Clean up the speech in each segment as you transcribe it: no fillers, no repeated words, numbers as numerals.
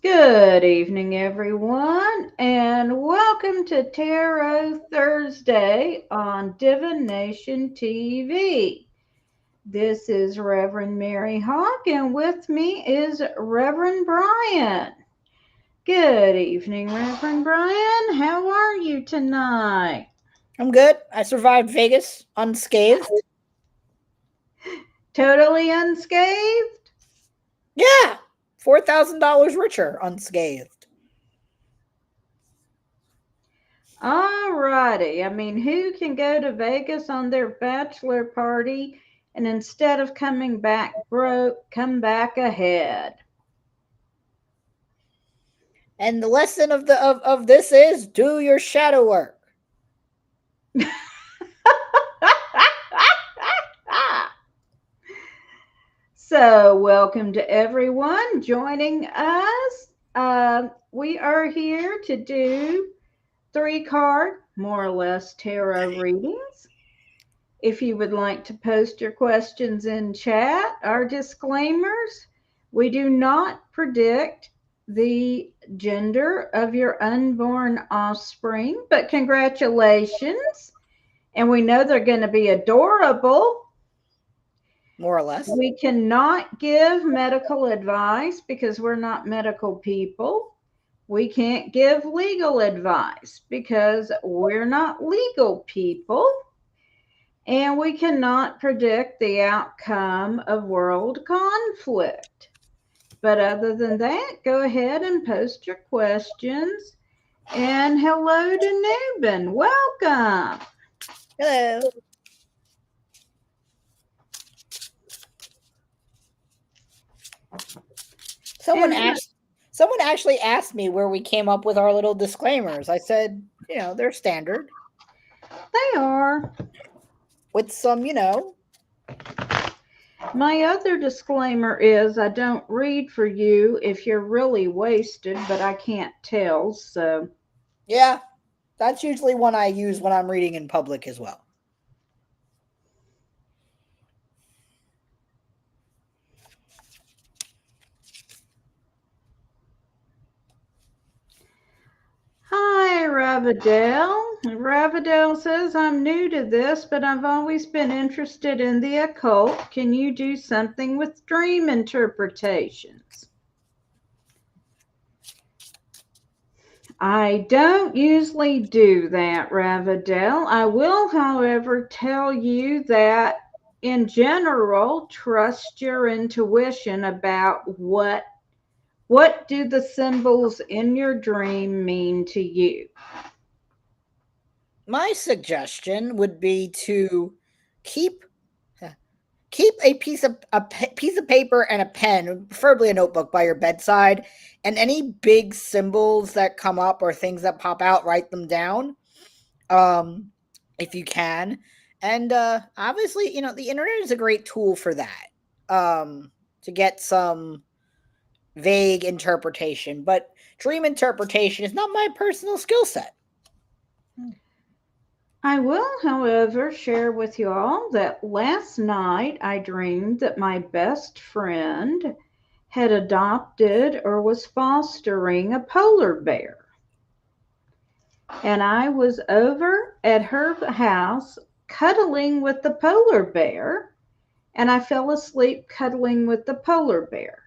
Good evening, everyone, and welcome to Tarot Thursday on Divination TV. This is Reverend Mary Hawk, and with me is Reverend Bryan. Good evening, Reverend Bryan. How are you tonight? I'm good. I survived Vegas unscathed. Totally unscathed? Yeah, $4,000 richer unscathed. Alrighty. I mean, who can go to Vegas on their bachelor party and instead of coming back broke, come back ahead? And the lesson of this is do your shadow work. So, welcome to everyone joining us. We are here to do 3 card, more or less, tarot readings. If you would like to post your questions in chat, our disclaimers: we do not predict the gender of your unborn offspring, but congratulations. And we know they're going to be adorable. More or less. We cannot give medical advice because we're not medical people. We can't give legal advice because we're not legal people. And we cannot predict the outcome of world conflict. But other than that, go ahead and post your questions. And hello to Newbin. Welcome. Hello. Someone And asked someone actually asked me where we came up with our little disclaimers. I said, they're standard they are. with some, My other disclaimer is I don't read for you if you're really wasted, but I can't tell. So, yeah, that's usually one I use when I'm reading in public as well. hi, Ravadell. Ravadell says, I'm new to this, but I've always been interested in the occult. Can you do something with dream interpretations? I don't usually do that, Ravadell. I will, however, tell you that in general, trust your intuition about what do the symbols in your dream mean to you. My suggestion would be to keep keep piece of paper and a pen, preferably a notebook, by your bedside, and any big symbols that come up or things that pop out, write them down, um, if you can. And obviously, the internet is a great tool for that, to get some vague interpretation. But dream interpretation is not my personal skill set. I will, however, share with you all that last night I dreamed that my best friend had adopted or was fostering a polar bear. And I was over at her house cuddling with the polar bear, and I fell asleep cuddling with the polar bear.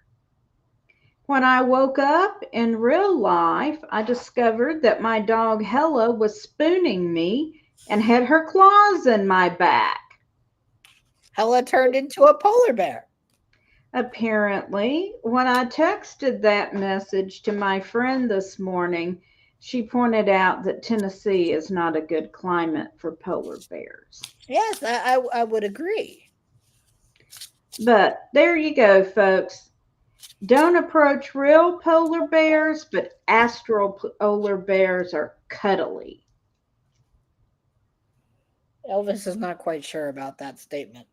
When I woke up in real life, I discovered that my dog Hella was spooning me and had her claws in my back. Hella turned into a polar bear. Apparently, when I texted that message to my friend this morning, she pointed out that Tennessee is not a good climate for polar bears. Yes, I would agree. But there you go, folks. Don't approach real polar bears, but astral polar bears are cuddly. Elvis is not quite sure about that statement.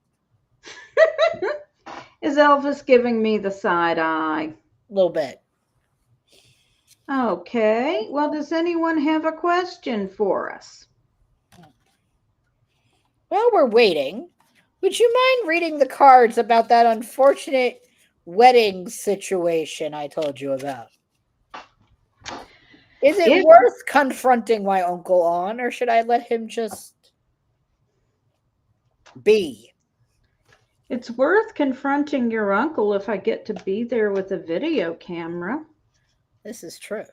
Is Elvis giving me the side eye? A little bit. Okay, well, does anyone have a question for us? While we're waiting, would you mind reading the cards about that unfortunate wedding situation I told you about? Is it If worth confronting my uncle on, or should I let him just be? it's worth confronting your uncle if I get to be there with a video camera. This is true.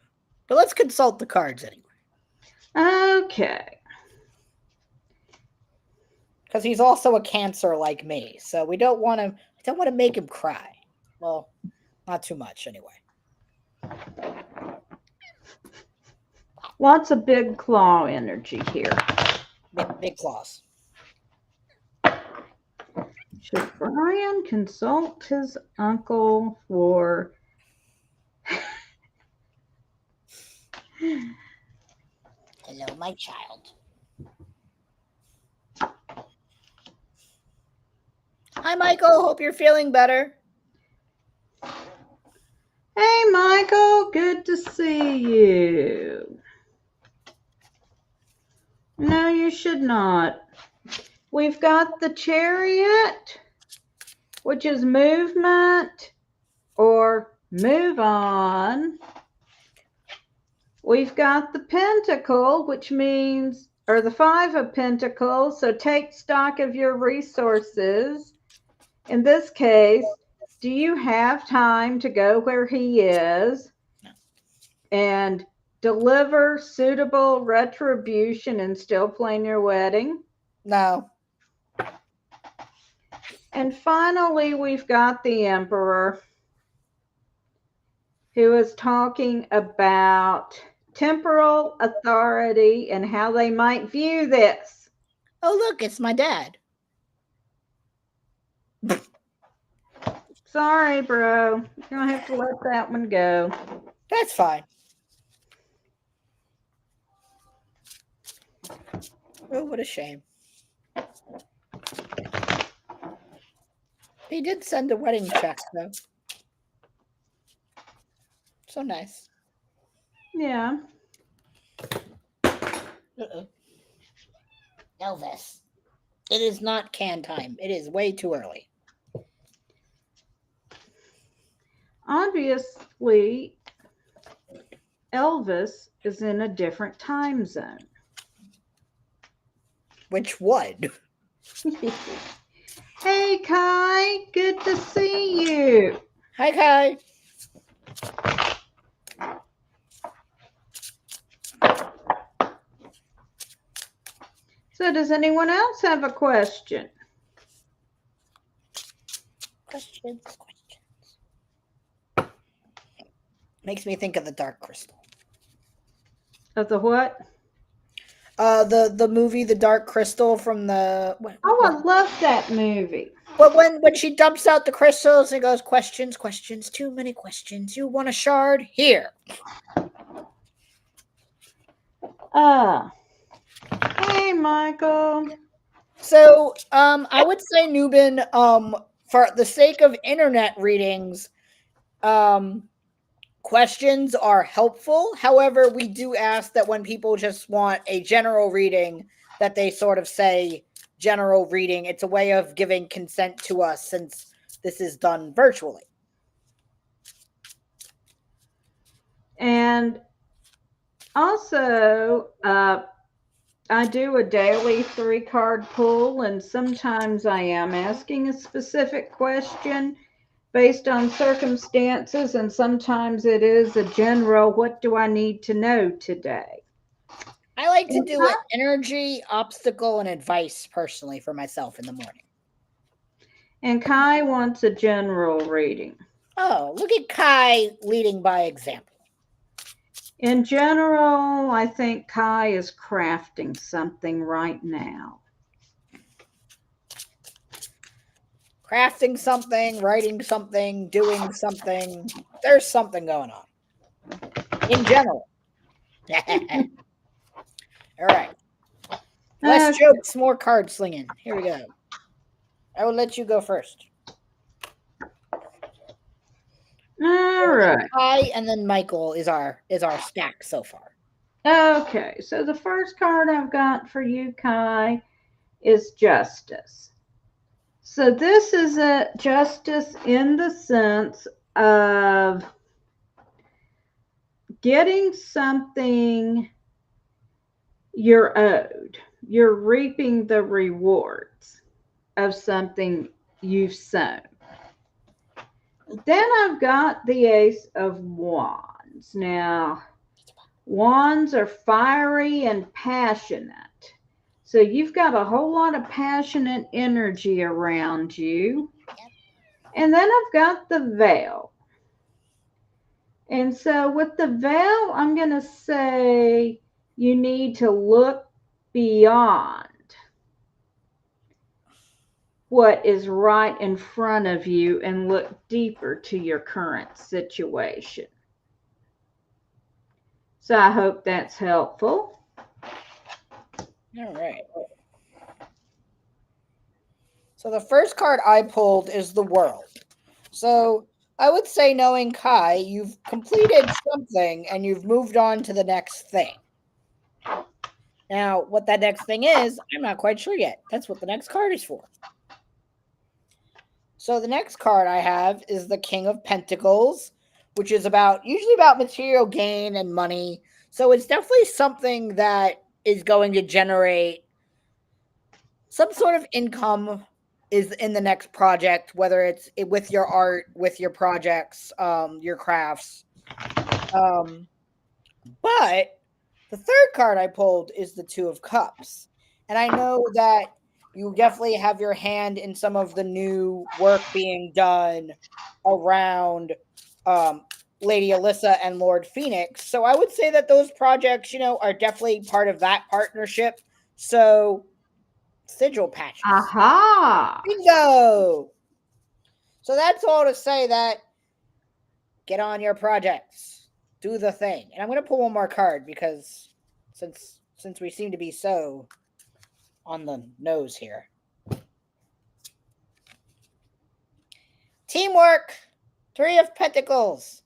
But let's consult the cards anyway. Okay. Because he's also a Cancer like me, so we don't want to. I don't want to make him cry. Well, not too much anyway. Lots of big claw energy here. Big claws. Should Bryan consult his uncle for Hello, my child. Hi, Michael. Hope you're feeling better. Hey, Michael, good to see you. No, you should not. We've got the Chariot, which is movement or move on. We've got the Pentacle, which means, or the Five of Pentacles, so take stock of your resources. In this case, do you have time to go where he is and deliver suitable retribution and still plan your wedding? No. And finally, we've got the Emperor, who is talking about temporal authority and how they might view this. Oh, look, it's my dad. Sorry, bro. You're going to have to let that one go. That's fine. Oh, what a shame. He did send a wedding check, though. So nice. Yeah. Uh-oh. Elvis. It is not can time. It is way too early. Obviously, Elvis is in a different time zone. Which would? Hey, Kai, good to see you. Hi, Kai. So, does anyone else have a question? Questions. Makes me think of the Dark Crystal. Of the what? The movie The Dark Crystal from the. I love that movie. But when she dumps out the crystals and goes, questions, too many questions. You want a shard? Here. Hey, Michael. So, I would say, Nubin, for the sake of internet readings, questions are helpful. However, we do ask that when people just want a general reading, that they sort of say general reading. It's a way of giving consent to us since this is done virtually. And also, I do a daily 3-card pull, and sometimes I am asking a specific question based on circumstances, and sometimes it is a general, what do I need to know today? I like to do an energy, obstacle, and advice personally for myself in the morning. And Kai wants a general reading. Oh, look at Kai leading by example. In general, I think Kai is crafting something right now. Crafting something, writing something, doing something. There's something going on. In general. All right. Less jokes, more card slinging. Here we go. I will let you go first. All right. Kai and then Michael is our stack so far. Okay, so the first card I've got for you, Kai, is Justice. So this is a justice in the sense of getting something you're owed. You're reaping the rewards of something you've sown. Then I've got the Ace of Wands. Now, wands are fiery and passionate. So you've got a whole lot of passionate energy around you. And then I've got the veil. And so with the veil, I'm going to say you need to look beyond what is right in front of you and look deeper to your current situation. So I hope that's helpful. All right. So the first card I pulled is the World. So I would say, knowing Kai, you've completed something and you've moved on to the next thing. Now, what that next thing is, I'm not quite sure yet. That's what the next card is for. So the next card I have is the King of Pentacles, which is usually about material gain and money. So it's definitely something that is going to generate some sort of income is in the next project, whether it's with your art, with your projects, your crafts. But the third card I pulled is the Two of Cups. And I know that you definitely have your hand in some of the new work being done around Lady Alyssa and Lord Phoenix. So I would say that those projects, are definitely part of that partnership. So sigil patches. Aha! Bingo! So that's all to say that get on your projects. Do the thing. And I'm going to pull one more card because since we seem to be so on the nose here. Teamwork. Three of Pentacles.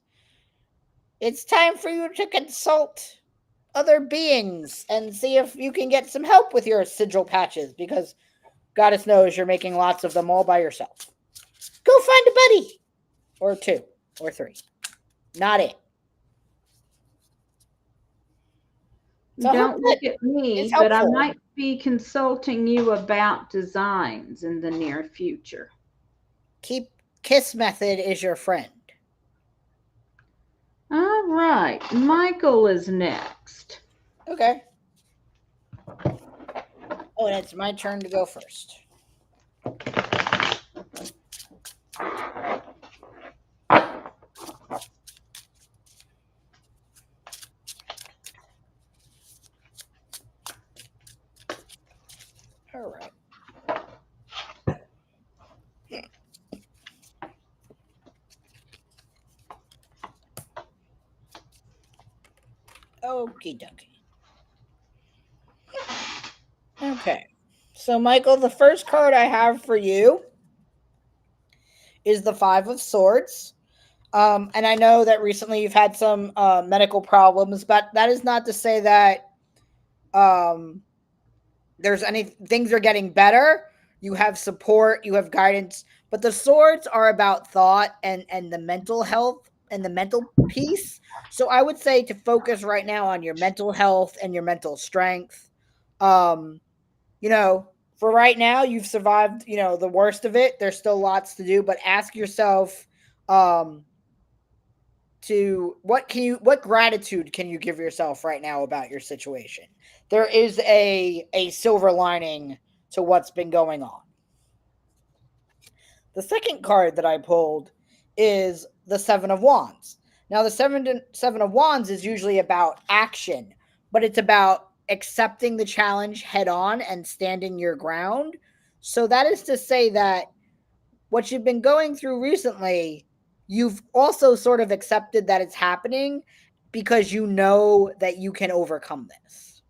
It's time for you to consult other beings and see if you can get some help with your sigil patches, because Goddess knows you're making lots of them all by yourself. Go find a buddy. Or two. Or three. Not it. So don't look at me, but I might be consulting you about designs in the near future. Kiss method is your friend. All right, Michael is next. Okay. Oh, and it's my turn to go first. All right. Okie dokie. Okay. So, Michael, the first card I have for you is the Five of Swords. And I know that recently you've had some medical problems, but that is not to say that there's any things are getting better. You have support, you have guidance, but the swords are about thought and the mental health and the mental peace. So I would say to focus right now on your mental health and your mental strength. Um, for right now, you've survived, the worst of it. There's still lots to do, but ask yourself, to what gratitude can you give yourself right now about your situation? There is a silver lining to what's been going on. The second card that I pulled is the Seven of Wands. Now, the seven of Wands is usually about action, but it's about accepting the challenge head on and standing your ground. So that is to say that what you've been going through recently, you've also sort of accepted that it's happening because you know that you can overcome this.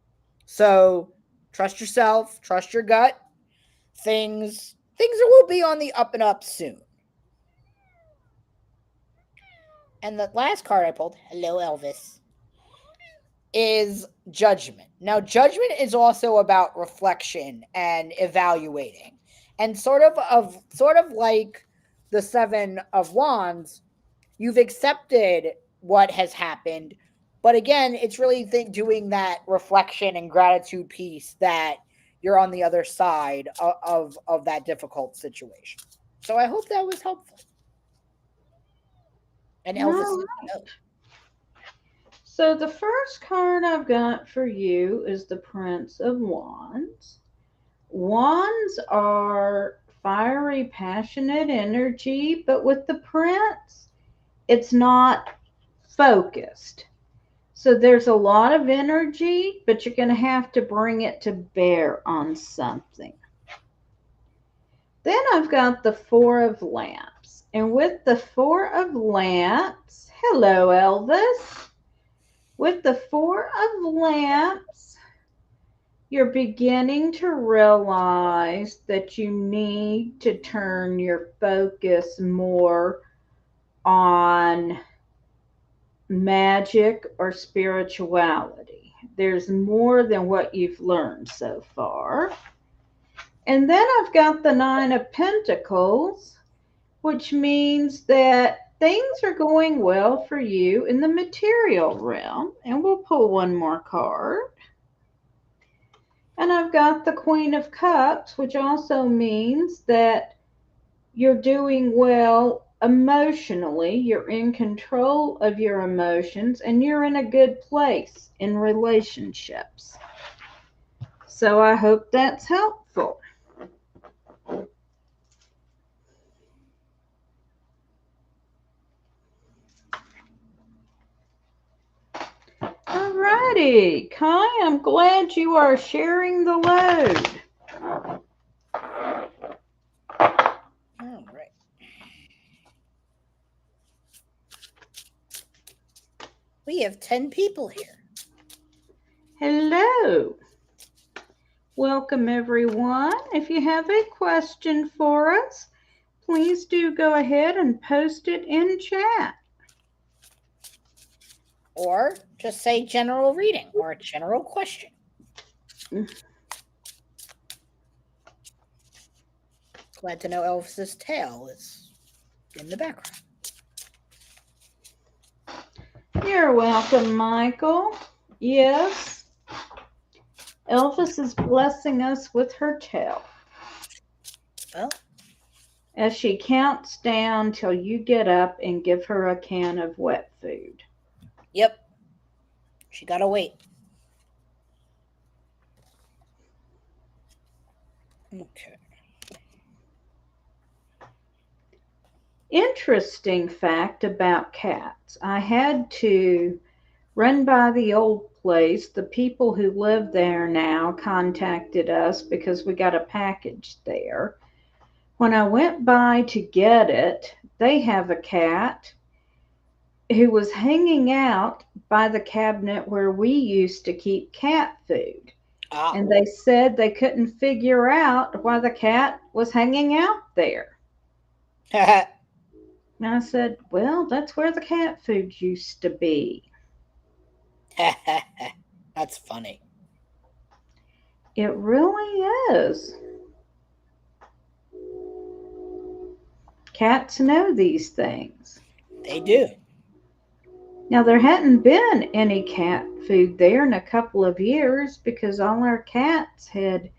So trust yourself, trust your gut. Things will be on the up and up soon. And the last card I pulled, hello Elvis, is Judgment. Now, Judgment is also about reflection and evaluating. And sort of like the Seven of Wands, you've accepted what has happened. But again, it's really doing that reflection and gratitude piece that you're on the other side of that difficult situation. So I hope that was helpful. And Elvis All said no. right. So the first card I've got for you is the Prince of Wands. Wands are fiery, passionate energy, but with the Prince, it's not focused. So there's a lot of energy, but you're going to have to bring it to bear on something. Then I've got the Four of Lamps. And with the Four of Lamps, hello, Elvis. With the Four of Lamps, you're beginning to realize that you need to turn your focus more on magic or spirituality. There's more than what you've learned so far. And then I've got the Nine of Pentacles, which means that things are going well for you in the material realm. And we'll pull one more card. And I've got the Queen of Cups, which also means that you're doing well emotionally, you're in control of your emotions, and you're in a good place in relationships. So I hope that's helpful. Alrighty, Kai, I'm glad you are sharing the load. All right. We have 10 people here. Hello. Welcome, everyone. If you have a question for us, please do go ahead and post it in chat. Or just say general reading or a general question. Glad to know Elvis's tail is in the background. You're welcome, Michael. Yes, Elvis is blessing us with her tail. Well, As she counts down till you get up and give her a can of wet food. yep. She gotta wait. Okay. Interesting fact about cats. I had to run by the old place. The people who live there now contacted us because we got a package there. When I went by to get it, they have a cat who was hanging out by the cabinet where we used to keep cat food. Ah. And they said they couldn't figure out why the cat was hanging out there. And I said, well, that's where the cat food used to be. That's funny. It really is. Cats know these things. They do. Now, there hadn't been any cat food there in a couple of years because all our cats had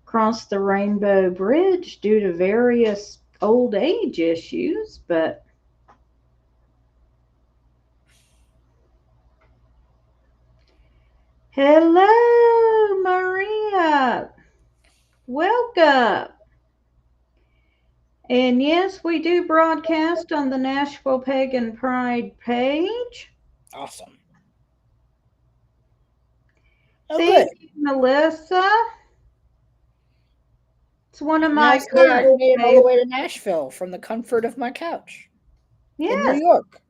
crossed the Rainbow Bridge due to various old age issues, but hello, Maria. Welcome. And yes, we do broadcast on the Nashville Pagan Pride page. Awesome. Oh, Thank good. you, Melissa. It's one of my Now say I current made it all the favorites. way to Nashville from the comfort of my couch in New Yes. York.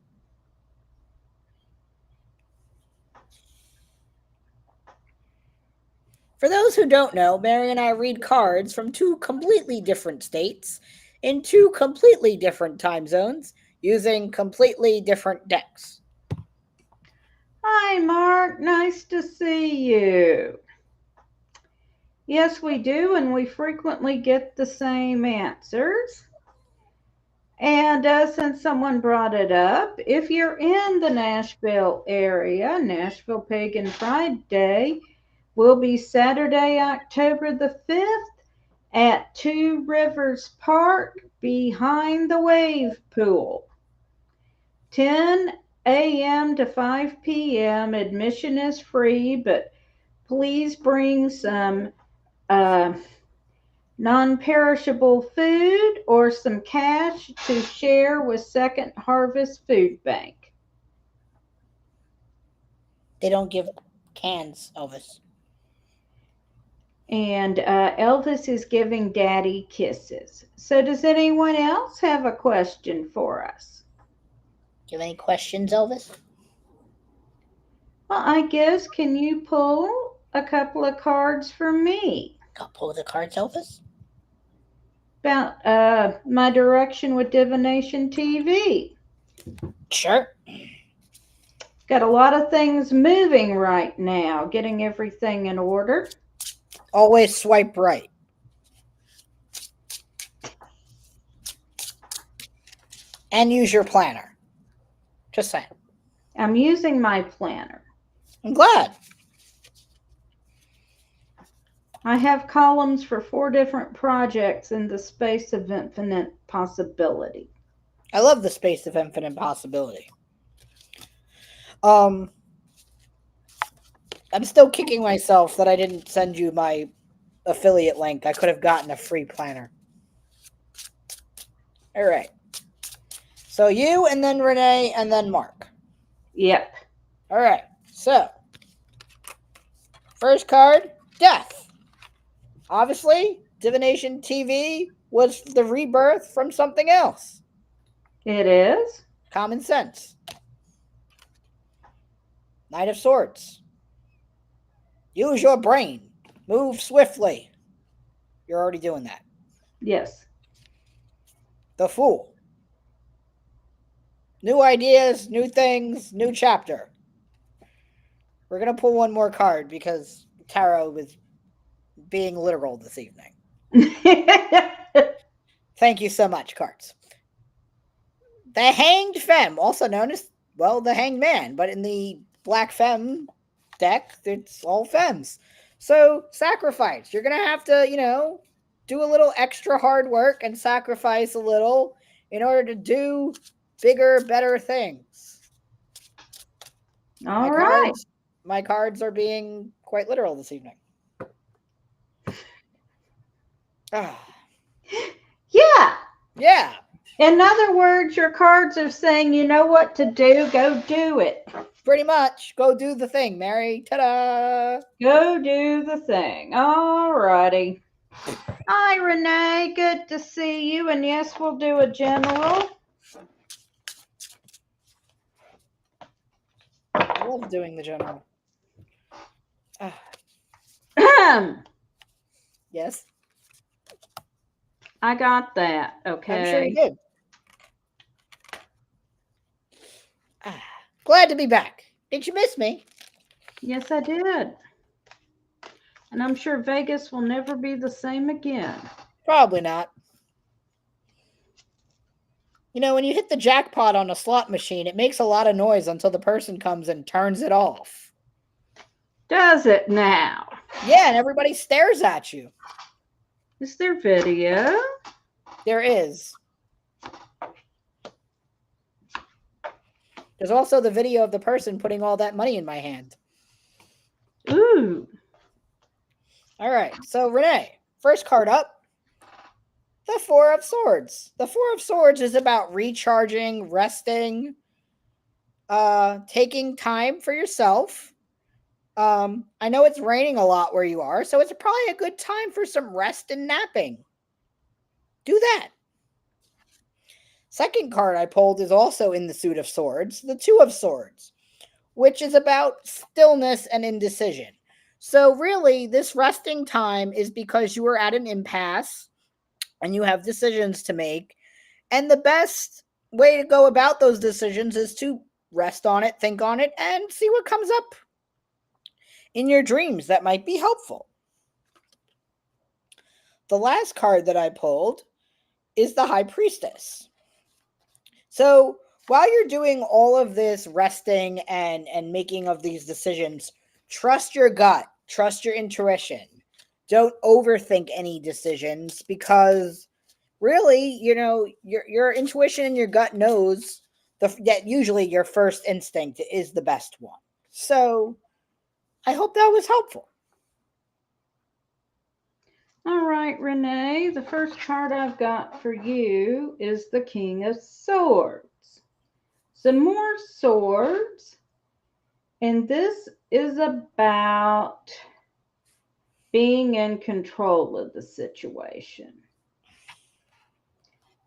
For those who don't know, Mary and I read cards from two completely different states in two completely different time zones using completely different decks. Hi, Mark. Nice to see you. Yes, we do, and we frequently get the same answers. And since someone brought it up, if you're in the Nashville area, Nashville Pagan Pride Day will be Saturday, October the 5th at Two Rivers Park behind the wave pool. 10 a.m. to 5 p.m. Admission is free, but please bring some uh, non perishable food or some cash to share with Second Harvest Food Bank. They don't give cans, Elvis. And Elvis is giving Daddy kisses. So, does anyone else have a question for us? Do you have any questions, Elvis? Well, I guess, can you pull a couple of cards for me Got pull the cards, Elvis? about my direction with Divination TV? Sure. Got a lot of things moving right now, getting everything in order. Always swipe right. And use your planner. Just saying. I'm using my planner. I'm glad. I have columns for 4 different projects in the space of infinite possibility. I love the space of infinite possibility. I'm still kicking myself that I didn't send you my affiliate link. I could have gotten a free planner. All right. So you, and then Renee, and then Mark. Yep. All right. So, first card, death. Obviously, Divination TV was the rebirth from something else. It is. Common sense. Knight of Swords. Use your brain. Move swiftly. You're already doing that. Yes. The Fool. New ideas, new things, new chapter. We're going to pull one more card because Tarot was being literal this evening. Thank you so much, cards. The Hanged Femme, also known as, well, the Hanged Man, but in the Black Femme deck, it's all femmes. So, sacrifice. You're going to have to, do a little extra hard work and sacrifice a little in order to do bigger, better things. All right. My cards are being quite literal this evening. Yeah. Yeah. In other words, your cards are saying, you know what to do, go do it. Pretty much. Go do the thing, Mary. Ta-da! Go do the thing. All righty. Hi, Renee. Good to see you. And yes, we'll do a general. I love doing the general. Yes. I got that. Okay. I'm sure you did. Glad to be back. Did you miss me? Yes, I did. And I'm sure Vegas will never be the same again. Probably not. When you hit the jackpot on a slot machine, it makes a lot of noise until the person comes and turns it off. Does it now? Yeah, and everybody stares at you. Is there video? There is. There's also the video of the person putting all that money in my hand. Ooh. All right. So, Renee, first card up. The Four of Swords. The Four of Swords is about recharging, resting, taking time for yourself. I know it's raining a lot where you are, so it's probably a good time for some rest and napping. Do that. Second card I pulled is also in the suit of swords, the Two of Swords, which is about stillness and indecision. So really, this resting time is because you are at an impasse and you have decisions to make. And the best way to go about those decisions is to rest on it, think on it, and see what comes up in your dreams that might be helpful. The last card that I pulled is the High Priestess. So while you're doing all of this resting and making of these decisions, trust your gut, trust your intuition. Don't overthink any decisions because really, your intuition and your gut knows that usually your first instinct is the best one. So I hope that was helpful. All right, Renee, the first card I've got for you is the King of Swords. Some more swords, and this is about being in control of the situation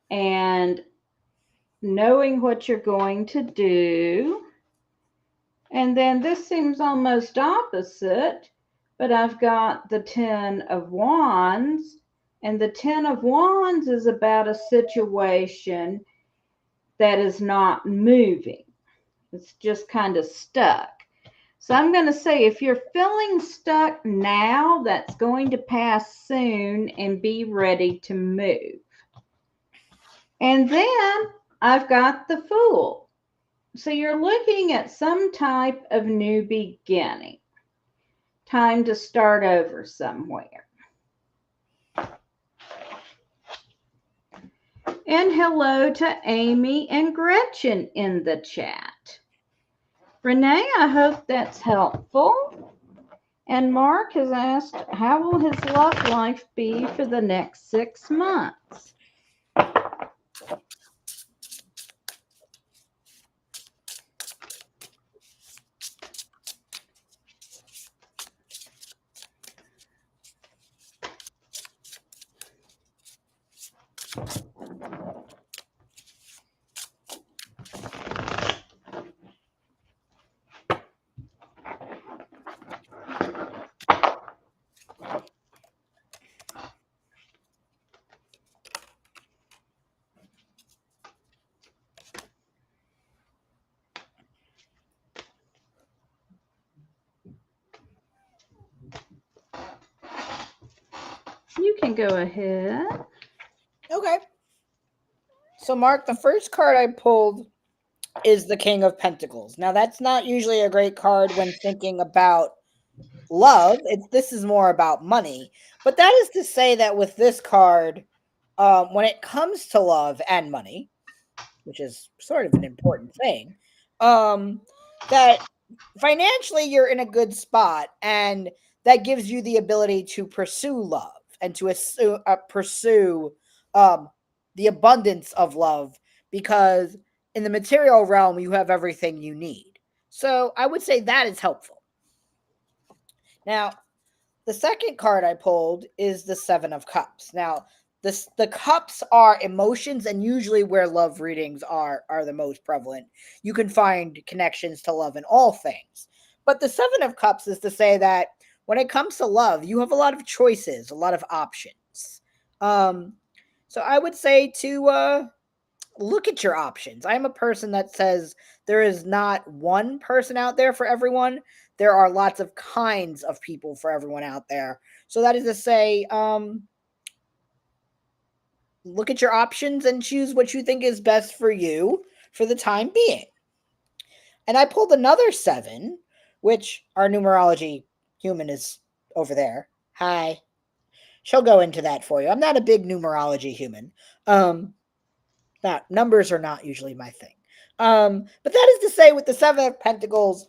and knowing what you're going to do. And then this seems almost opposite, but I've got the Ten of Wands, and the Ten of Wands is about a situation that is not moving. It's just kind of stuck. So I'm going to say if you're feeling stuck now, that's going to pass soon and be ready to move. And then I've got the Fool. So you're looking at some type of new beginning. Time to start over somewhere. And hello to Amy and Gretchen in the chat. Renee, I hope that's helpful. And Mark has asked, how will his love life be for the next 6 months? You can go ahead. Okay. So, Mark, the first card I pulled is the King of Pentacles. Now, that's not usually a great card when thinking about love. This is more about money. But that is to say that with this card, when it comes to love and money, which is sort of an important thing, that financially you're in a good spot, and that gives you the ability to pursue love and to pursue um, the abundance of love because in the material realm you have everything you need. So I would say that is helpful. Now, the second card I pulled is the Seven of Cups. Now, the cups are emotions, and usually where love readings are the most prevalent. You can find connections to love in all things. But the Seven of Cups is to say that when it comes to love, you have a lot of choices, a lot of options. Um, so I would say to look at your options. I'm a person that says there is not one person out there for everyone. There are lots of kinds of people for everyone out there. So that is to say, look at your options and choose what you think is best for you for the time being. And I pulled another seven, which our numerology human is over there. Hi. She'll go into that for you. I'm not a big numerology human. That numbers are not usually my thing. But that is to say, with the Seven of Pentacles,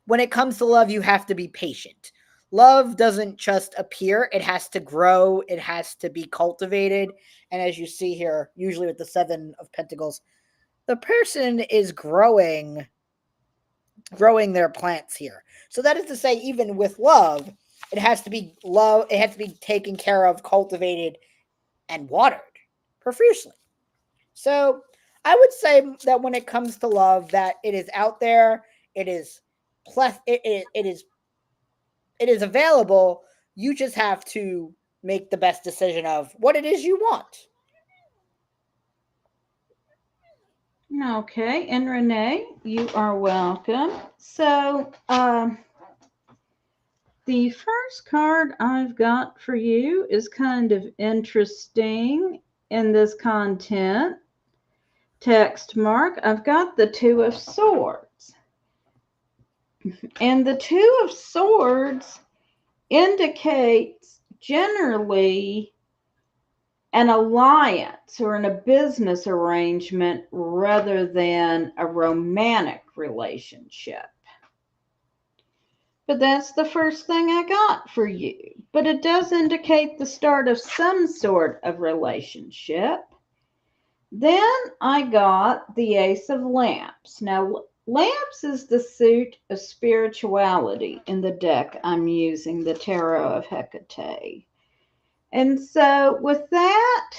when it comes to love, you have to be patient. Love doesn't just appear, it has to grow, it has to be cultivated. And as you see here, usually with the Seven of Pentacles, the person is growing their plants here. So that is to say, even with love, it has to be taken care of, cultivated, and watered profusely. So I would say that when it comes to love, that it is out there, it is it is available. You just have to make the best decision of what it is you want. Okay, and Renee, you are welcome. So, the first card I've got for you is kind of interesting in this content. text mark, I've got the Two of Swords. And the Two of Swords indicates generally an alliance or in a business arrangement rather than a romantic relationship. But that's the first thing I got for you. But it does indicate the start of some sort of relationship. Then I got the Ace of Lamps. Now, Lamps is the suit of spirituality in the deck I'm using, the Tarot of Hecate. And so, with that,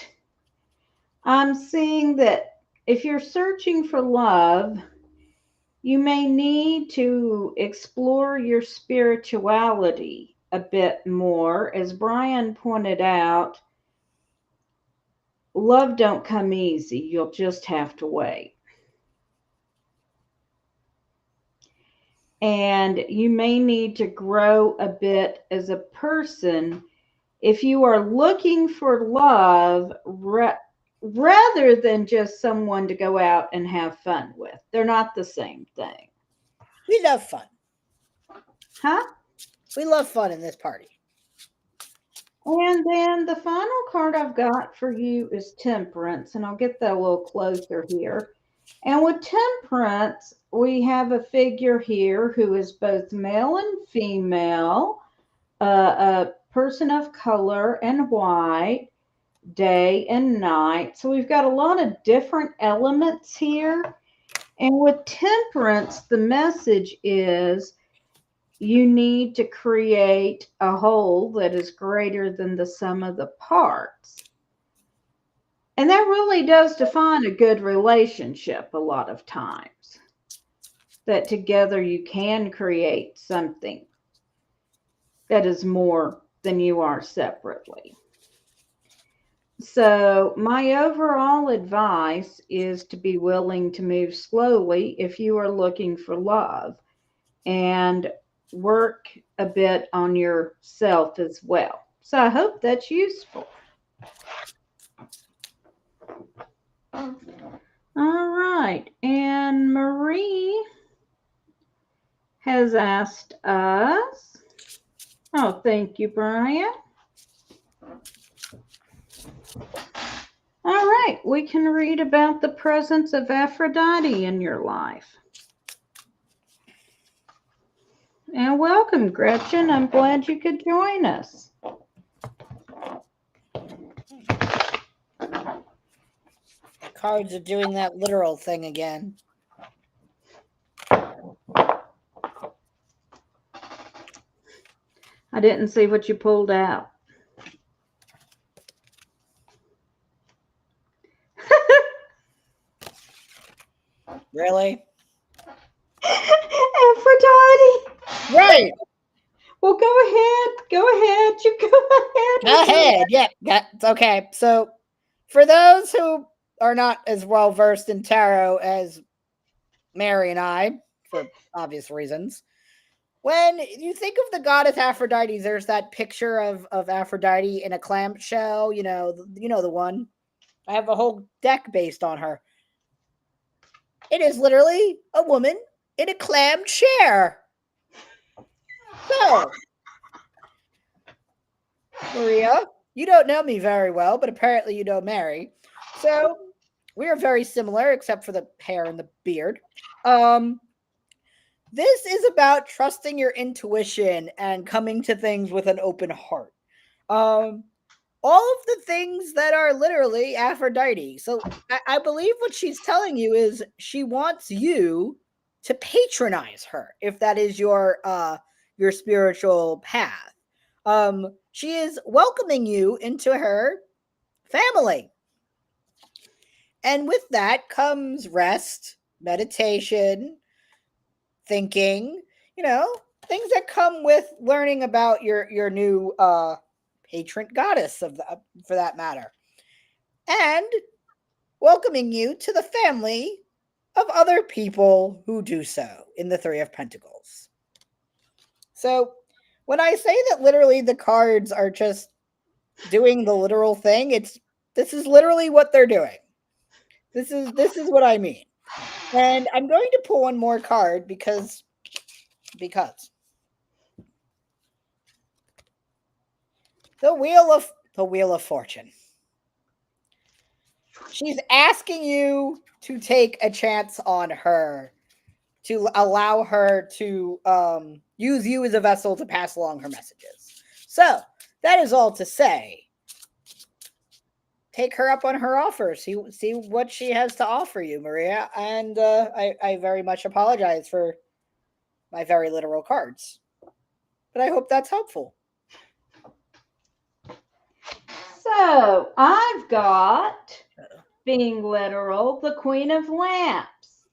I'm seeing that if you're searching for love, you may need to explore your spirituality a bit more. As Bryan pointed out, love don't come easy. You'll just have to wait. And you may need to grow a bit as a person if you are looking for love rather than just someone to go out and have fun with. They're not the same thing. We love fun. Huh? We love fun in this party. And then the final card I've got for you is Temperance, and I'll get that a little closer here. And with Temperance, we have a figure here who is both male and female, a person of color and white, day and night. So we've got a lot of different elements here. And with Temperance, the message is you need to create a whole that is greater than the sum of the parts. And that really does define a good relationship a lot of times. That together you can create something that is more than you are separately. So, my overall advice is to be willing to move slowly if you are looking for love and work a bit on yourself as well. So, I hope that's useful. All right. And Marie has asked us. Oh, thank you, Bryan. All right, we can read about the presence of Aphrodite in your life. And welcome, Gretchen. I'm glad you could join us. The cards are doing that literal thing again. I didn't see what you pulled out. Really? Aphrodite. Right. Well, go ahead. Go ahead. You go ahead. Go ahead. Yeah. Okay. So, for those who are not as well versed in tarot as Mary and I, for obvious reasons, when you think of the goddess Aphrodite, there's that picture of Aphrodite in a clamshell. You know the one. I have a whole deck based on her. It is literally a woman in a clam chair. So, Maria, you don't know me very well, but apparently you know Mary. So, we are very similar, except for the hair and the beard. This is about trusting your intuition and coming to things with an open heart. All of the things that are literally Aphrodite. So I believe what she's telling you is she wants you to patronize her, if that is your spiritual path. She is welcoming you into her family. And with that comes rest, meditation, thinking, things that come with learning about your new patron goddess for that matter. And welcoming you to the family of other people who do so in the Three of Pentacles. So when I say that literally the cards are just doing the literal thing, this is literally what they're doing. This is what I mean. And I'm going to pull one more card because the wheel of fortune. She's asking you to take a chance on her, to allow her to use you as a vessel to pass along her messages. So that is all to say. Take her up on her offer. See what she has to offer you, Maria. And I very much apologize for my very literal cards, but I hope that's helpful. So I've got, being literal, the Queen of Lamps.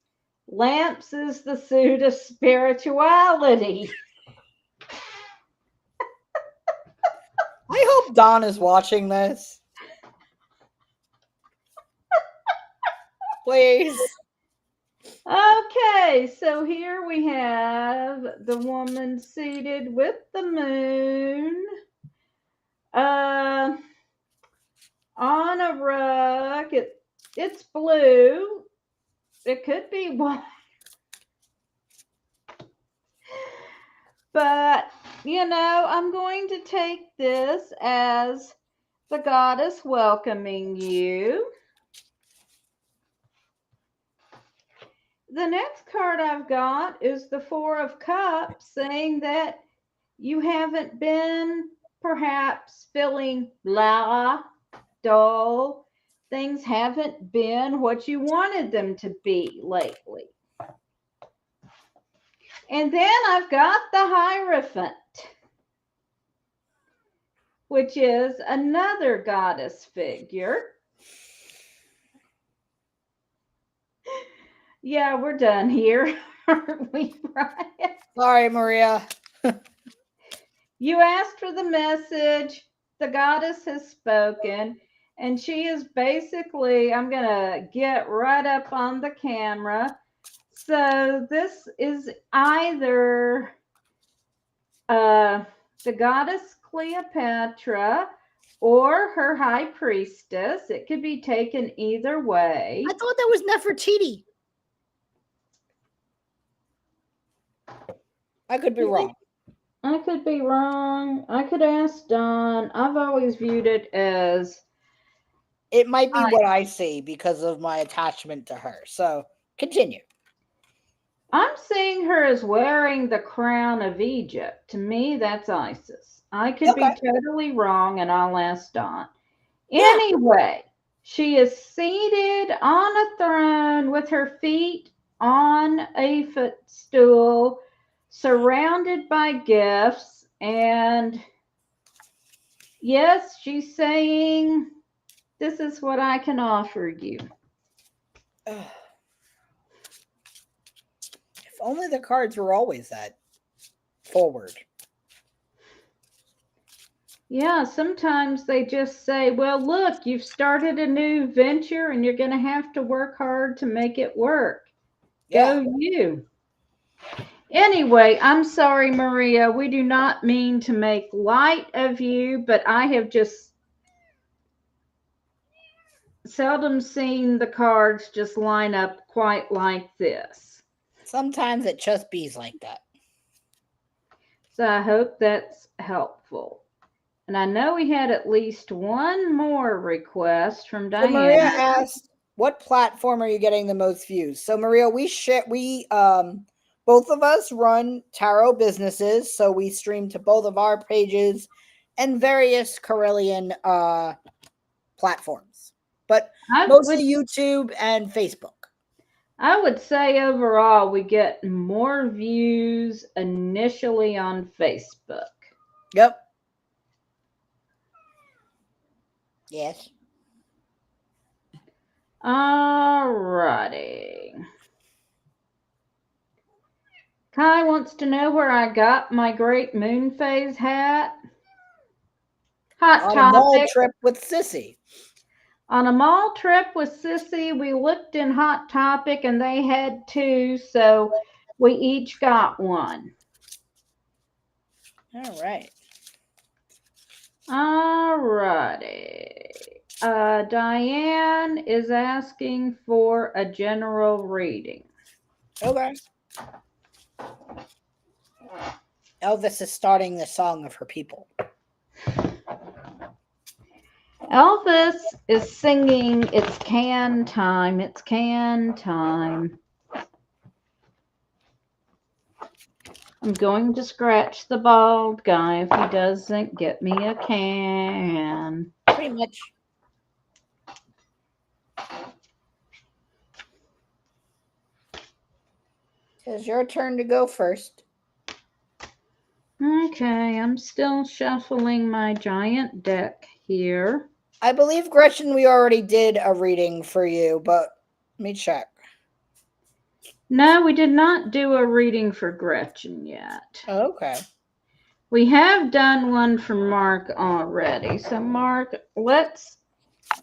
Lamps is the suit of spirituality. I hope Don is watching this. Please. Okay, so here we have the woman seated with the moon uh, on a rug. It's blue. It could be white. But, I'm going to take this as the goddess welcoming you. The next card I've got is the Four of Cups, saying that you haven't been perhaps feeling blah, dull. Things haven't been what you wanted them to be lately. And then I've got the Hierophant, which is another goddess figure. Yeah, we're done here, aren't we, Bryan? Sorry, Maria. You asked for the message. The goddess has spoken. And she is basically, I'm going to get right up on the camera. So this is either the goddess Cleopatra or her high priestess. It could be taken either way. I thought that was Nefertiti. I could be wrong. I could be wrong. I could ask Don. I've always viewed it as. It might be what I see because of my attachment to her. So continue. I'm seeing her as wearing the crown of Egypt. To me, that's Isis. I could be totally wrong, and I'll ask Don. Anyway, she is seated on a throne with her feet on a footstool, surrounded by gifts. And yes, she's saying, this is what I can offer you. If only the cards were always that forward. Yeah, sometimes they just say, well, look, you've started a new venture and you're going to have to work hard to make it work. Yeah. Go you. Anyway, I'm sorry, Maria. We do not mean to make light of you, but I have just seldom seen the cards just line up quite like this. Sometimes it just bees like that. So I hope that's helpful. And I know we had at least one more request from Diana. So Maria asked, "What platform are you getting the most views?" So Maria, we both of us run tarot businesses, so we stream to both of our pages and various Carillion platforms, but mostly YouTube and Facebook. I would say overall we get more views initially on Facebook. Yep. Yes. Alrighty. Kai wants to know where I got my great moon phase hat. Hot on topic. A mall trip with Sissy. On a mall trip with Sissy, we looked in Hot Topic and they had two, so we each got one. All right. Alrighty. Diane is asking for a general reading. Okay. Elvis is starting the song of her people. Elvis is singing, "It's can time, it's can time." I'm going to scratch the bald guy if he doesn't get me a can. Pretty much. It's your turn to go first. Okay, I'm still shuffling my giant deck here. I believe, Gretchen, we already did a reading for you, but let me check. No, we did not do a reading for Gretchen yet. Oh, okay. We have done one for Mark already. So, Mark, let's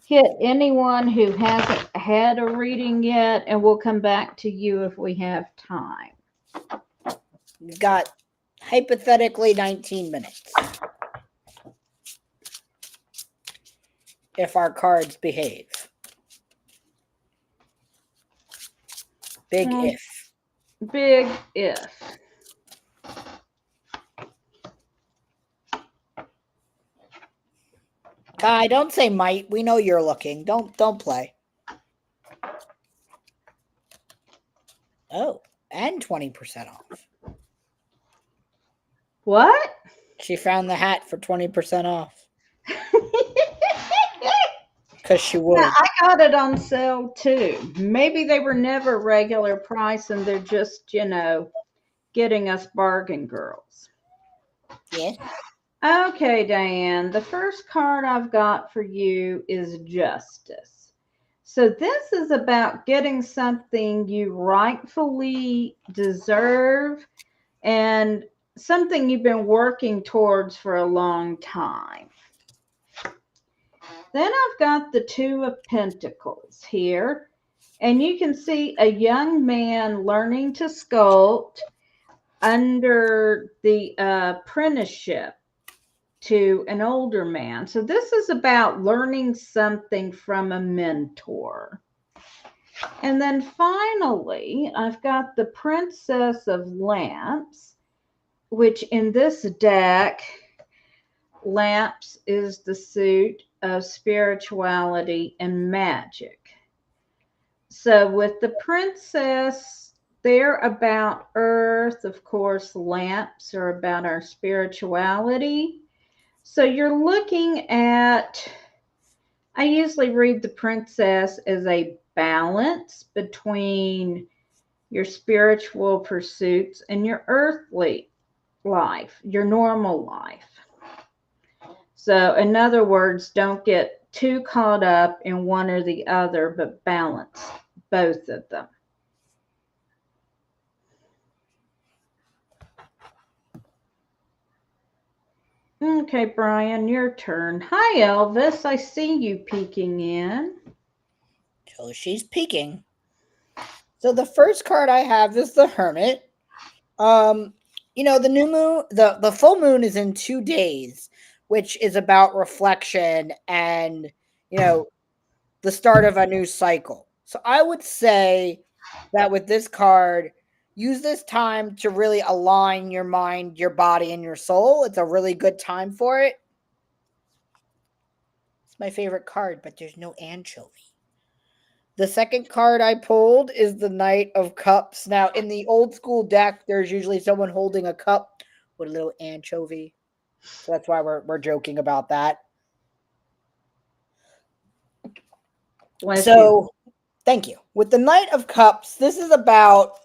hit anyone who hasn't had a reading yet, and we'll come back to you if we have time. You've got hypothetically 19 minutes. If our cards behave. Big if. Big if. Kai, don't say might. We know you're looking. Don't play. Oh, and 20% off. What? She found the hat for 20% off. Because she would. Yeah, I got it on sale too. Maybe they were never regular price and they're just, getting us bargain girls. Yes. Okay, Diane, the first card I've got for you is Justice. So this is about getting something you rightfully deserve and something you've been working towards for a long time. Then I've got the Two of Pentacles here, and you can see a young man learning to sculpt under the apprenticeship to an older man. So this is about learning something from a mentor. And then finally, I've got the Princess of Lamps, which in this deck, lamps is the suit of spirituality and magic. So with the princess, they're about earth. Of course, lamps are about our spirituality. So you're looking at, I usually read the princess as a balance between your spiritual pursuits and your earthly life, your normal life. So, in other words, don't get too caught up in one or the other, but balance both of them. Okay, Bryan, your turn. Hi, Elvis. I see you peeking in. So she's peeking. So the first card I have is the Hermit. The new moon, the full moon is in 2 days, which is about reflection and, the start of a new cycle. So I would say that with this card, use this time to really align your mind, your body, and your soul. It's a really good time for it. It's my favorite card, but there's no anchovy. The second card I pulled is the Knight of Cups. Now, in the old school deck, there's usually someone holding a cup with a little anchovy. So that's why we're joking about that. Bless you. Thank you. With the Knight of Cups, this is about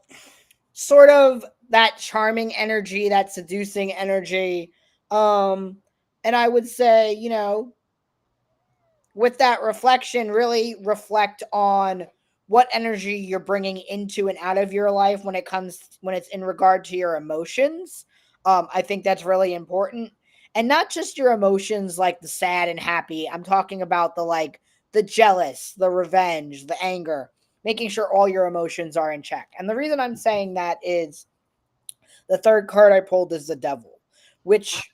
sort of that charming energy, that seducing energy. And I would say, with that reflection, really reflect on what energy you're bringing into and out of your life when it's in regard to your emotions. I think that's really important, and not just your emotions like the sad and happy. I'm talking about the jealous, the revenge, the anger, making sure all your emotions are in check. And the reason I'm saying that is the third card I pulled is the Devil, which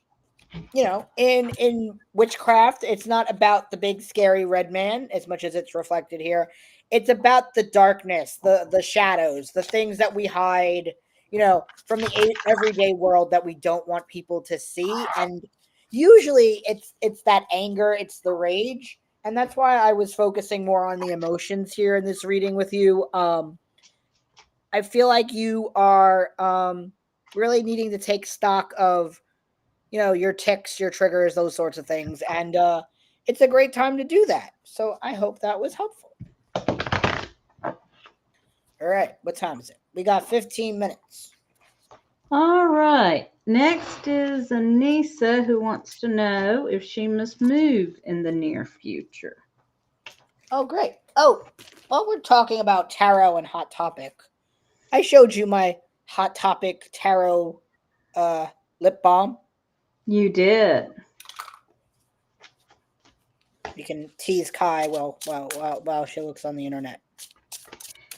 in witchcraft, it's not about the big scary red man as much as it's reflected here. It's about the darkness, the shadows, the things that we hide, from the everyday world that we don't want people to see. And usually it's that anger, it's the rage, and that's why I was focusing more on the emotions here in this reading with you. I feel like you are really needing to take stock of your ticks, your triggers, those sorts of things. And it's a great time to do that. So I hope that was helpful. All right. What time is it? We got 15 minutes. All right. Next is Anissa, who wants to know if she must move in the near future. Oh, great. Oh, while we're talking about tarot and Hot Topic, I showed you my Hot Topic tarot lip balm. You did. You can tease Kai while she looks on the internet.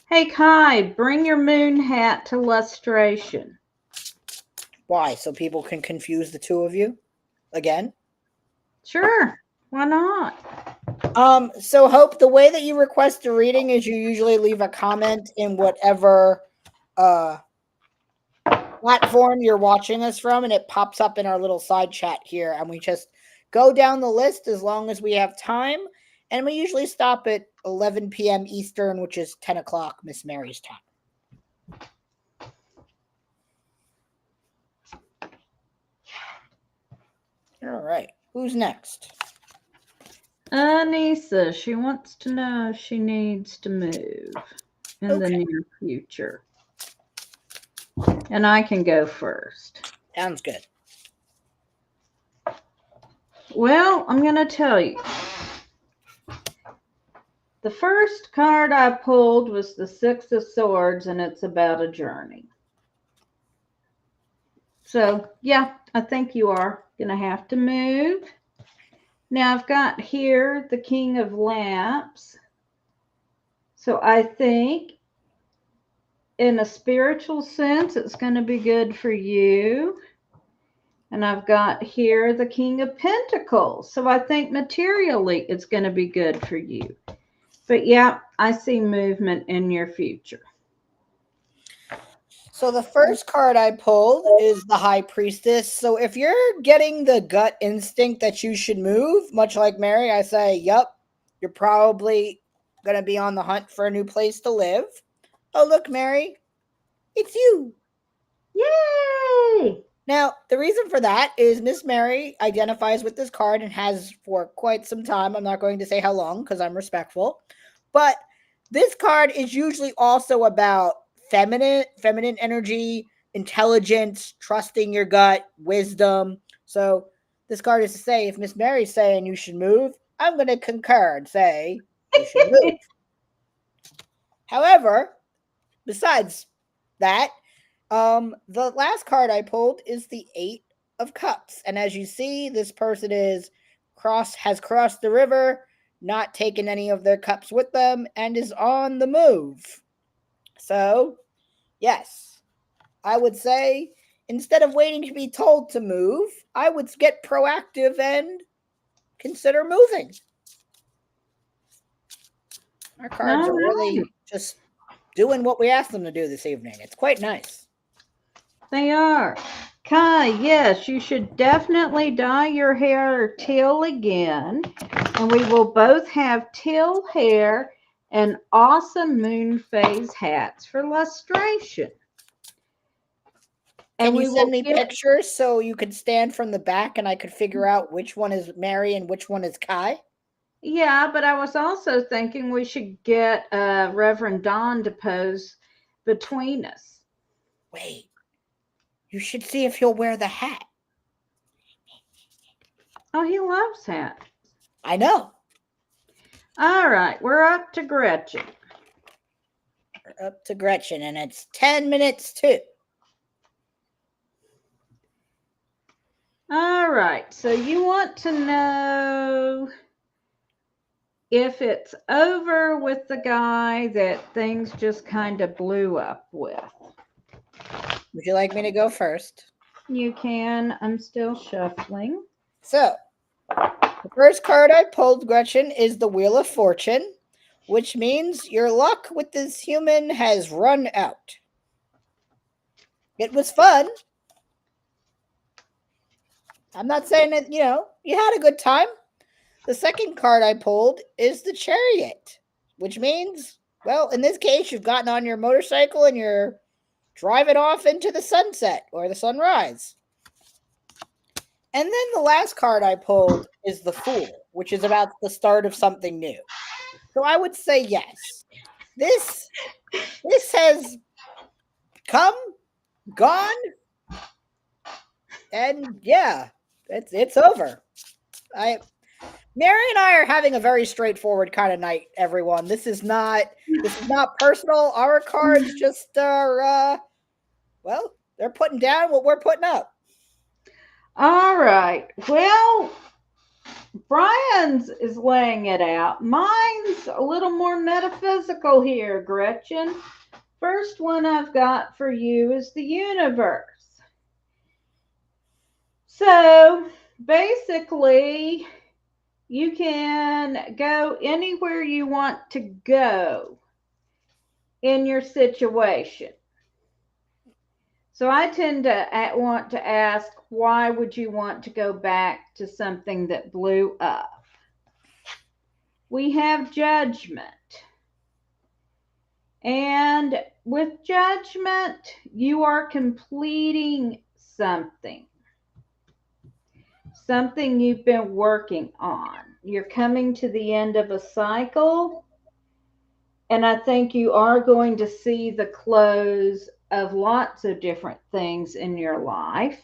Hey, Kai, bring your moon hat to lustration. Why? So people can confuse the two of you again? Sure. Why not? So Hope, the way that you request a reading is you usually leave a comment in whatever uh platform you're watching us from, and it pops up in our little side chat here, and we just go down the list as long as we have time, and we usually stop at 11 p.m. Eastern, which is 10 o'clock Miss Mary's time. All right, who's next? Anissa, she wants to know if she needs to move in the near future. And I can go first. Sounds good. Well, I'm going to tell you. The first card I pulled was the Six of Swords, and it's about a journey. So, yeah, I think you are going to have to move. Now, I've got here the King of Lamps. So, I think in a spiritual sense, it's going to be good for you. And I've got here the King of Pentacles. So, I think materially it's going to be good for you. But yeah, I see movement in your future. So the first card I pulled is the High Priestess. So if you're getting the gut instinct that you should move, much like Mary, I say, yup, you're probably going to be on the hunt for a new place to live. Oh, look, Mary, it's you. Yay! Now, the reason for that is Miss Mary identifies with this card and has for quite some time. I'm not going to say how long because I'm respectful. But this card is usually also about feminine energy, intelligence, trusting your gut, wisdom. So this card is to say if Miss Mary's saying you should move, I'm going to concur and say you should move. However, besides that, the last card I pulled is the Eight of Cups, and as you see, this person has crossed the river, not taken any of their cups with them, and is on the move. So, yes, I would say instead of waiting to be told to move, I would get proactive and consider moving. Our cards are really just doing what we asked them to do this evening. It's quite nice. They are. Kai, yes, you should definitely dye your hair teal again. And we will both have teal hair and awesome moon phase hats for lustration. Can you send me pictures so you could stand from the back and I could figure out which one is Mary and which one is Kai? Yeah, but I was also thinking we should get Reverend Don to pose between us. Wait, you should see if he'll wear the hat. Oh, he loves hats. I know. All right, we're up to Gretchen. We're up to Gretchen, and it's 10 minutes too. All right, so you want to know if it's over with the guy that things just kind of blew up with. Would you like me to go first? You can. I'm still shuffling. So, the first card I pulled, Gretchen, is the Wheel of Fortune, which means your luck with this human has run out. It was fun. I'm not saying that, you had a good time. The second card I pulled is the Chariot, which means, well, in this case, you've gotten on your motorcycle and you're driving off into the sunset or the sunrise. And then the last card I pulled is the Fool, which is about the start of something new. So I would say yes. This has come, gone, and yeah, it's over. I Mary and I are having a very straightforward kind of night, everyone. This is not personal. Our cards just are well, they're putting down what we're putting up. All right. Well, Brian's is laying it out. Mine's a little more metaphysical here, Gretchen. First one I've got for you is the universe. So basically, you can go anywhere you want to go in your situation. So I tend to want to ask, why would you want to go back to something that blew up? We have judgment. And with judgment, you are completing something you've been working on. You're coming to the end of a cycle, and I think you are going to see the close of lots of different things in your life.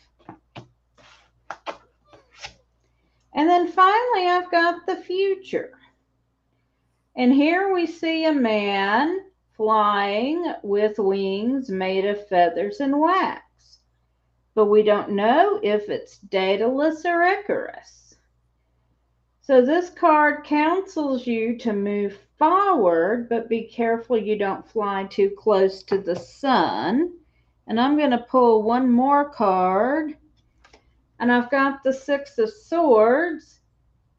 And then finally, I've got the future. And here we see a man flying with wings made of feathers and wax. But we don't know if it's Daedalus or Icarus. So this card counsels you to move forward, but be careful you don't fly too close to the sun. And I'm going to pull one more card. And I've got the Six of Swords.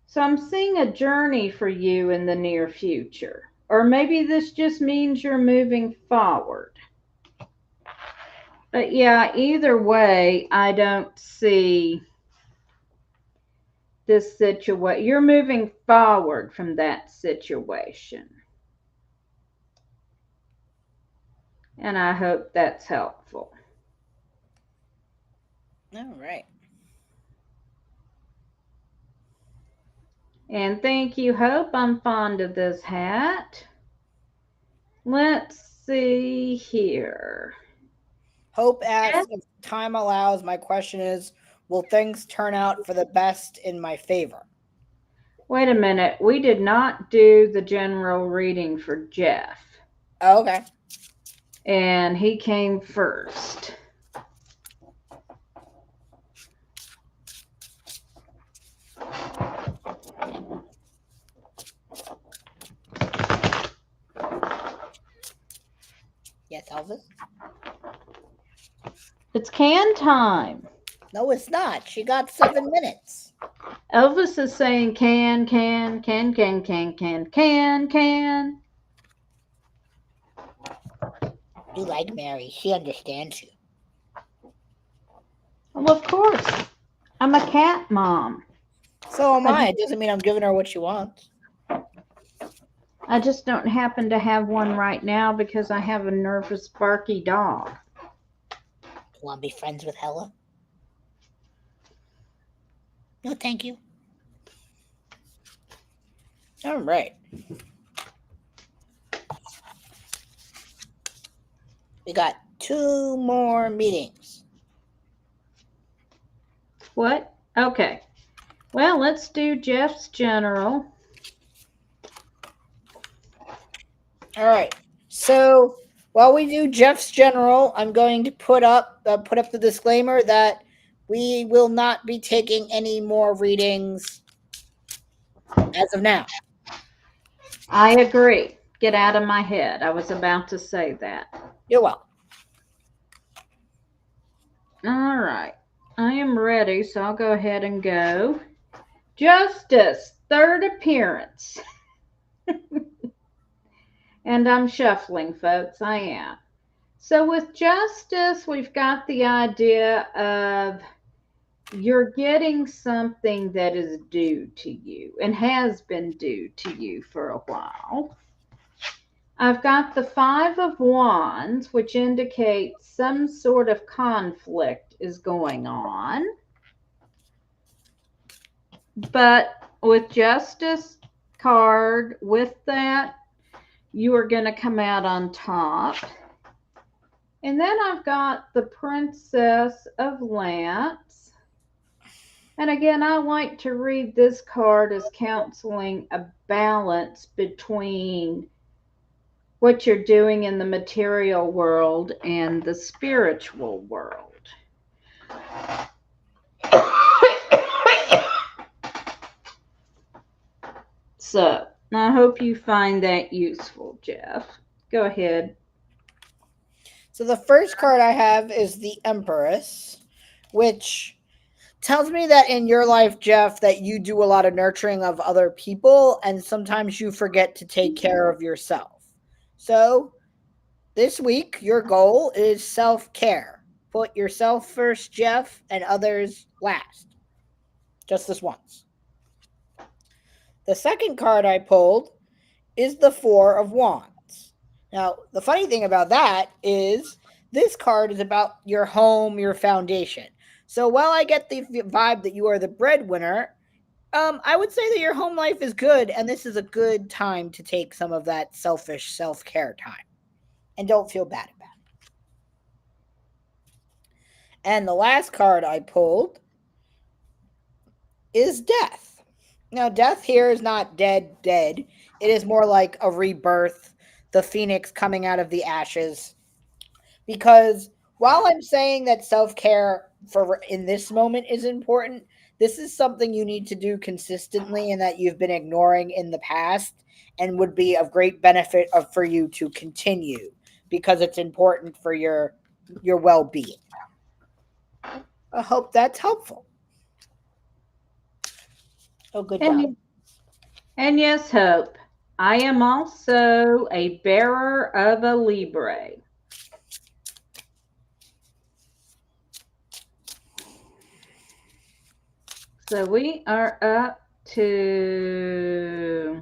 So I'm seeing a journey for you in the near future. Or maybe this just means you're moving forward. But yeah, either way, I don't see this situation. You're moving forward from that situation. And I hope that's helpful. All right. And thank you, Hope. I'm fond of this hat. Let's see here. Hope asks, if time allows, my question is, will things turn out for the best in my favor? Wait a minute. We did not do the general reading for Jeff. Oh, okay. And he came first. Yes, Elvis? It's can time. No, it's not. She got 7 minutes. Elvis is saying can. You like Mary. She understands you. Well, of course. I'm a cat mom. So am I. It doesn't mean I'm giving her what she wants. I just don't happen to have one right now because I have a nervous, barky dog. You want to be friends with Hella? No, thank you. All right. We got 2 more meetings. What? Okay. Well, let's do Jeff's general. All right. So while we do Jeff's general, I'm going to put up the disclaimer that we will not be taking any more readings as of now. I agree. Get out of my head. I was about to say that. You're welcome. All right. I am ready, so I'll go ahead and go. Justice, third appearance. And I'm shuffling, folks. I am. So with justice, we've got the idea of you're getting something that is due to you and has been due to you for a while. I've got the Five of Wands, which indicates some sort of conflict is going on. But with Justice card, with that, you are going to come out on top. And then I've got the Princess of Lamps. And again, I like to read this card as counseling a balance between what you're doing in the material world and the spiritual world. So, I hope you find that useful, Jeff. Go ahead. So the first card I have is the Empress, which tells me that in your life, Jeff, that you do a lot of nurturing of other people and sometimes you forget to take care of yourself. So this week, your goal is self-care. Put yourself first, Jeff, and others last. Just this once. The second card I pulled is the Four of Wands. Now, the funny thing about that is this card is about your home, your foundation. So while I get the vibe that you are the breadwinner, I would say that your home life is good, and this is a good time to take some of that selfish self-care time. And don't feel bad about it. And the last card I pulled is Death. Now, death here is not dead, dead. It is more like a rebirth, the phoenix coming out of the ashes. Because while I'm saying that self-care for in this moment is important, this is something you need to do consistently and that you've been ignoring in the past and would be of great benefit for you to continue because it's important for your well-being. I hope that's helpful. Oh, good job. And yes, Hope, I am also a bearer of a Libre. So we are up to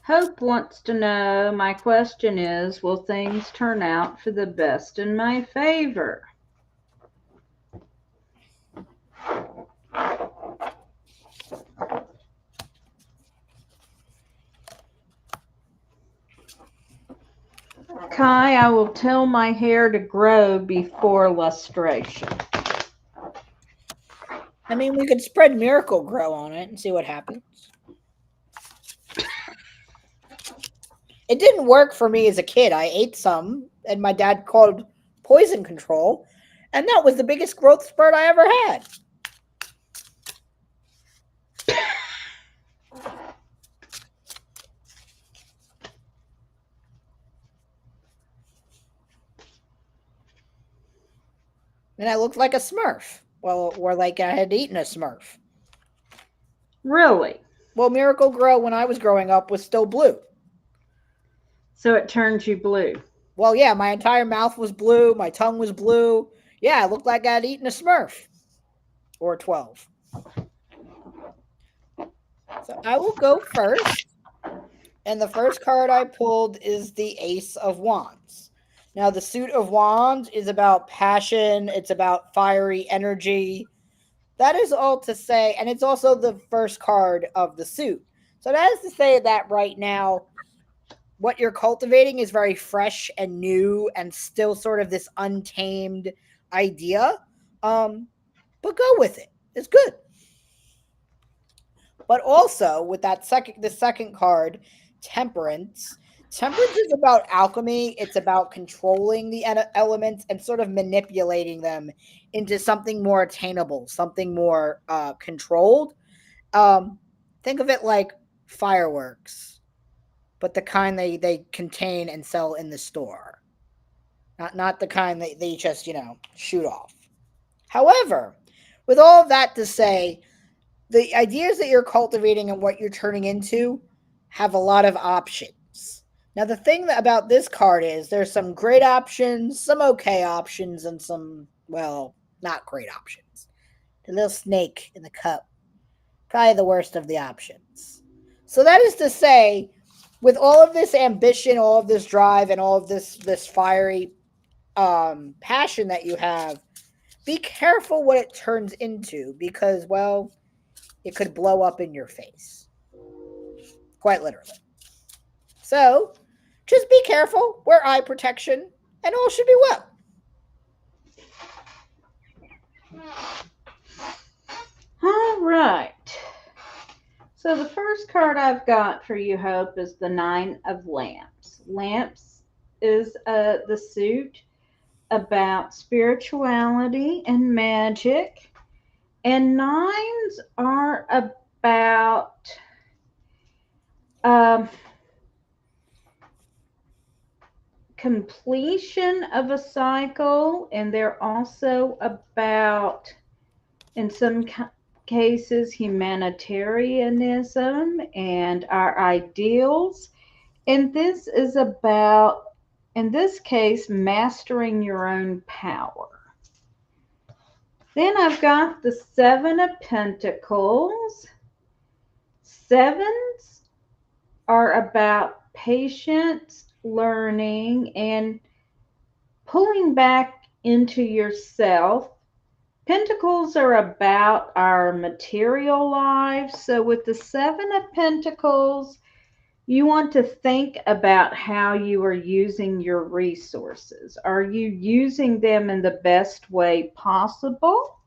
Hope wants to know, my question is, will things turn out for the best in my favor? Kai, I will tell my hair to grow before lustration. I mean, we could spread Miracle Grow on it and see what happens. It didn't work for me as a kid. I ate some, and my dad called poison control, and that was the biggest growth spurt I ever had. And I looked like a Smurf. Well, or like I had eaten a Smurf. Really? Well, Miracle Grow when I was growing up was still blue. So it turns you blue. Well, yeah, my entire mouth was blue. My tongue was blue. Yeah, I looked like I'd eaten a Smurf. Or 12. So I will go first. And the first card I pulled is the Ace of Wands. Now, the Suit of Wands is about passion. It's about fiery energy. That is all to say. And it's also the first card of the suit. So that is to say that right now, what you're cultivating is very fresh and new and still sort of this untamed idea. But go with it. It's good. But also with the second card, Temperance. Temperance is about alchemy. It's about controlling the elements and sort of manipulating them into something more attainable, something more controlled. Think of it like fireworks, but the kind they contain and sell in the store. Not the kind they just, shoot off. However, with all of that to say, the ideas that you're cultivating and what you're turning into have a lot of options. Now, the thing about this card is there's some great options, some okay options, and some, well, not great options. The little snake in the cup, probably the worst of the options. So that is to say, with all of this ambition, all of this drive, and all of this fiery passion that you have, be careful what it turns into because, well, it could blow up in your face. Quite literally. So, just be careful, wear eye protection, and all should be well. All right. So the first card I've got for you, Hope, is the Nine of Lamps. Lamps is the suit about spirituality and magic, and nines are about um, completion of a cycle, and they're also about, in some cases, humanitarianism and our ideals. And this is about, in this case, mastering your own power. Then I've got the Seven of Pentacles. Sevens are about patience, learning, and pulling back into yourself. Pentacles are about our material lives. So, with the Seven of Pentacles, you want to think about how you are using your resources. Are you using them in the best way possible?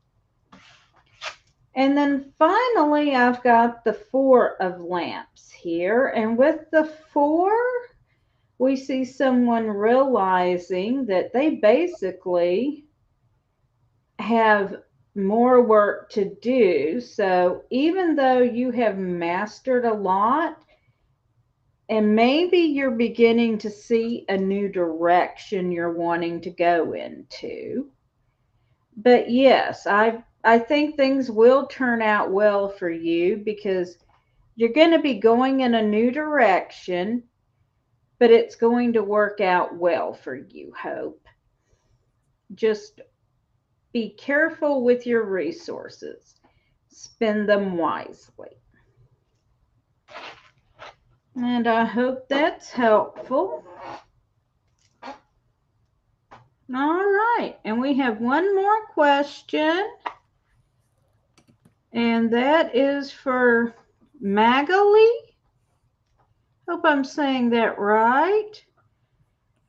And then finally, I've got the Four of Lamps here. And with the four, we see someone realizing that they basically have more work to do. So even though you have mastered a lot, and maybe you're beginning to see a new direction you're wanting to go into. But yes, I think things will turn out well for you because you're going to be going in a new direction, but it's going to work out well for you, Hope. Just be careful with your resources. Spend them wisely. And I hope that's helpful. All right, and we have one more question, and that is for Magali. Hope I'm saying that right.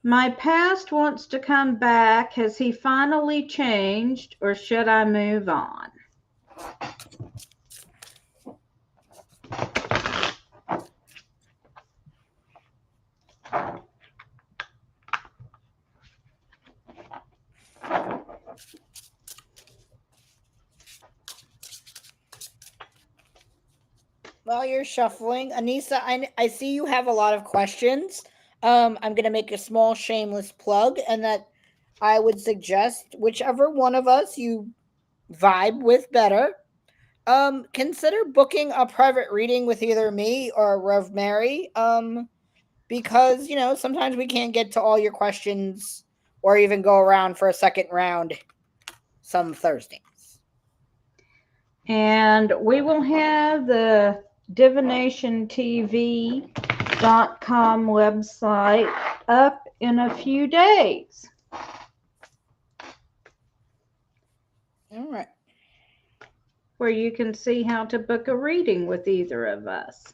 My past wants to come back. Has he finally changed, or should I move on? While you're shuffling, Anissa, I see you have a lot of questions. I'm going to make a small shameless plug, and that I would suggest whichever one of us you vibe with better, consider booking a private reading with either me or Rev Mary. Because sometimes we can't get to all your questions or even go around for a second round some Thursdays. And we will have the divinationtv.com website up in a few days. All right. Where you can see how to book a reading with either of us.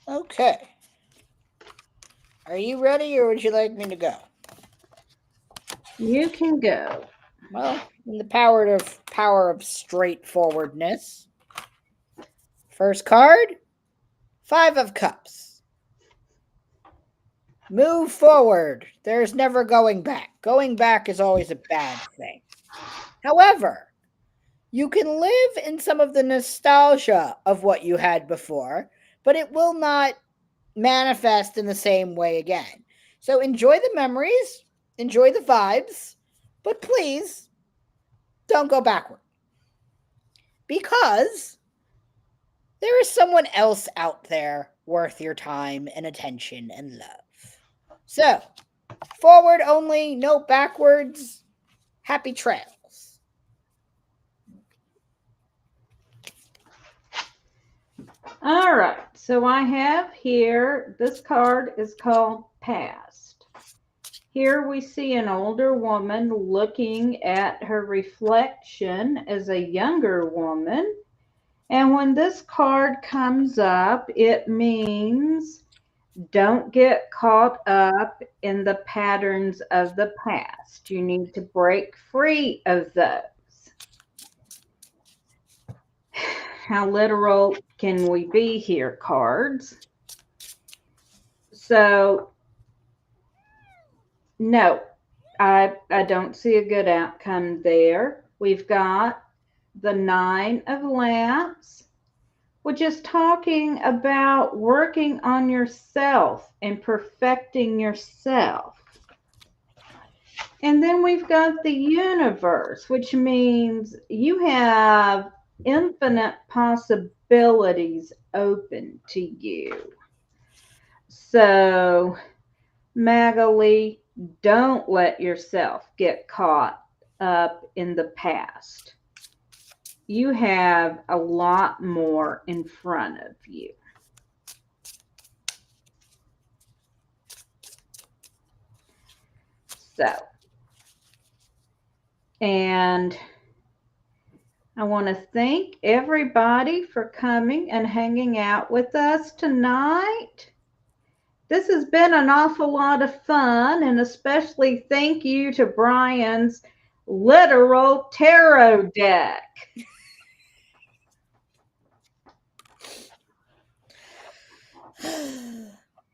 Okay. Are you ready, or would you like me to go? You can go. Well, in the power of straightforwardness. First card, Five of Cups. Move forward. There's never going back. Going back is always a bad thing. However, you can live in some of the nostalgia of what you had before, but it will not manifest in the same way again. So enjoy the memories, enjoy the vibes, but please don't go backward because there is someone else out there worth your time and attention and love. So, forward only, no backwards. Happy trails. All right. So I have here, this card is called Past. Here we see an older woman looking at her reflection as a younger woman. And when this card comes up, it means don't get caught up in the patterns of the past. You need to break free of those. How literal can we be here, cards? So, no, I don't see a good outcome there. We've got the Nine of Lamps, which is talking about working on yourself and perfecting yourself. And then we've got the universe, which means you have infinite possibilities open to you. So, Magali, don't let yourself get caught up in the past. You have a lot more in front of you. So, and I want to thank everybody for coming and hanging out with us tonight. This has been an awful lot of fun, and especially thank you to Bryan's literal tarot deck.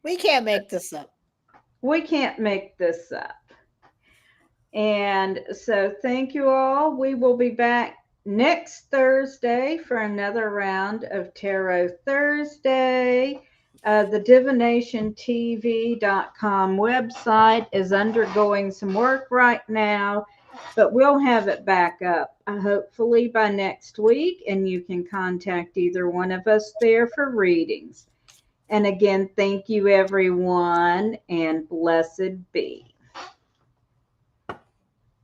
We can't make this up. We can't make this up. And so, thank you all. We will be back next Thursday for another round of Tarot Thursday. The divinationtv.com website is undergoing some work right now, but we'll have it back up hopefully by next week, and you can contact either one of us there for readings. And again, thank you, everyone, and blessed be.